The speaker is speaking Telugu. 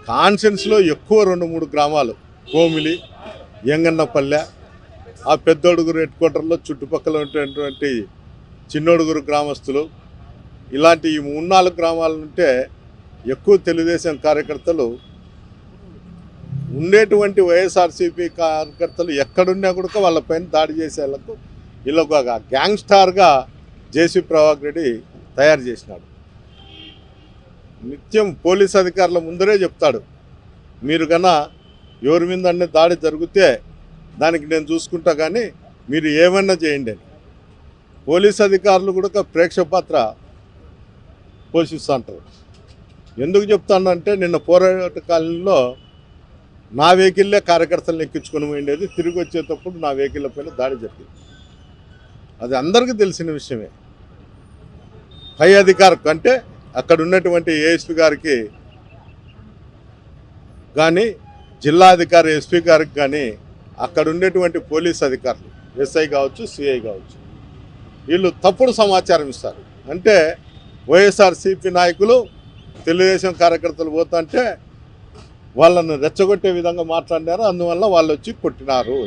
కాన్సెన్స్లో ఎక్కువ 2-3 గ్రామాలు కోమిలి, ఎంగన్నపల్లె, ఆ పెద్దొడుగురు హెడ్ క్వార్టర్లో చుట్టుపక్కల ఉన్నటువంటి చిన్నొడుగురు గ్రామస్తులు, ఇలాంటి ఈ 3-4 గ్రామాలు ఉంటే ఎక్కువ తెలుగుదేశం కార్యకర్తలు ఉండేటువంటి వైఎస్ఆర్సీపీ కార్యకర్తలు ఎక్కడున్నా కూడా వాళ్ళపైన దాడి చేసేందుకు వీళ్ళు ఒక గ్యాంగ్స్టార్గా జేసీ ప్రభాకర్ రెడ్డి తయారు చేసినాడు. నిత్యం పోలీస్ అధికారుల ముందరే చెప్తాడు, మీరు కన్నా ఎవరి మీద అన్నీ దాడి జరిగితే దానికి నేను చూసుకుంటా, కానీ మీరు ఏమన్నా చేయండి అని. పోలీస్ అధికారులు కూడా ప్రేక్షపాత్ర పోషిస్తుంటారు. ఎందుకు చెప్తానంటే నిన్న పోరాట కాలంలో నా వెహికల్లే కార్యకర్తలను ఎక్కించుకొని పోయిండేది, తిరిగి వచ్చేటప్పుడు నా వెహికల్ పైన దాడి జరిగింది. అది అందరికీ తెలిసిన విషయమే. పై అధికారి కంటే అక్కడ ఉన్నటువంటి ఏఎస్పీ గారికి కానీ, జిల్లా అధికారి ఎస్పీ గారికి కానీ, అక్కడ ఉండేటువంటి పోలీస్ అధికారులు ఎస్ఐ కావచ్చు, సిఐ కావచ్చు, వీళ్ళు తప్పుడు సమాచారం ఇస్తారు. అంటే వైఎస్ఆర్సీపీ నాయకులు తెలుగుదేశం కార్యకర్తలు పోతుంటే వాళ్ళను రెచ్చగొట్టే విధంగా మాట్లాడినారు, అందువల్ల వాళ్ళు వచ్చి కొట్టినారు.